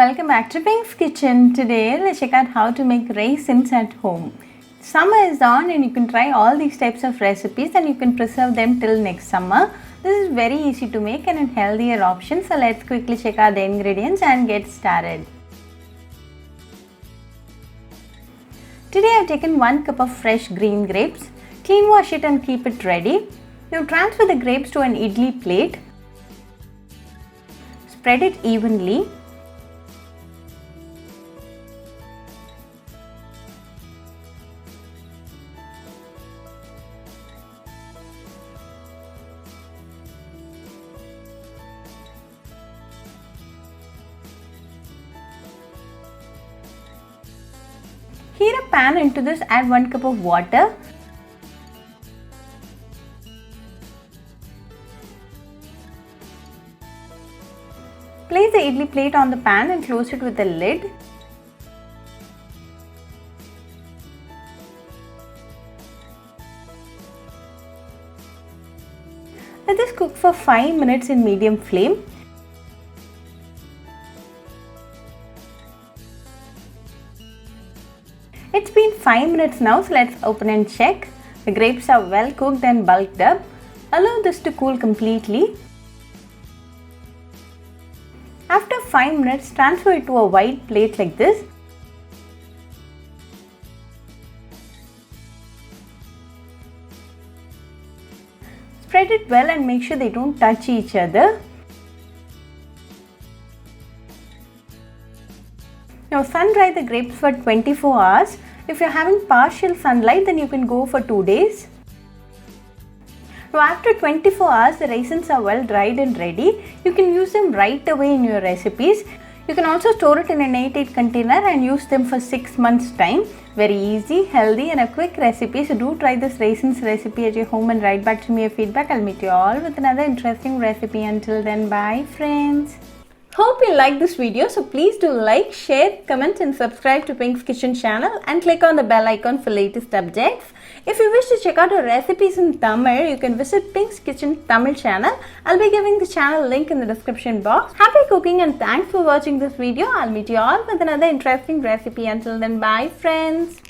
welcome back to Pink's Kitchen. Today let's check out how to make raisins at home. Summer is on and you can try all these types of recipes and you can preserve them till next summer. This is very easy to make and a healthier option. So let's quickly check out the ingredients and get started. Today I've taken 1 cup of fresh green grapes. Clean wash it and keep it ready. Now transfer the grapes to an idli plate. Spread it evenly. Heat a pan. Into this add 1 cup of water. Place the idli plate on the pan and close it with a lid. Let this cook for 5 minutes in medium flame. It's been 5 minutes now, so let's open and check. The grapes are well cooked and bulked up. Allow this to cool completely. After 5 minutes, transfer it to a wide plate like this. Spread it well and make sure they don't touch each other. Now sun dry the grapes for 24 hours. If you're having partial sunlight, then you can go for 2 days. Now after 24 hours, the raisins are well dried and ready. You can use them right away in your recipes. You can also store it in an 8-8 container and use them for 6 months time. Very easy, healthy and a quick recipe. So do try this raisins recipe at your home and write back to me your feedback. I'll meet you all with another interesting recipe. Until then, bye friends. Hope you like this video, so please do like, share, comment and subscribe to Pink's Kitchen channel and click on the bell icon for latest updates. If you wish to check out our recipes in Tamil, you can visit Pink's Kitchen Tamil channel. I'll be giving the channel link in the description box. Happy cooking and thanks for watching this video. I'll meet you all with another interesting recipe. Until then, bye friends.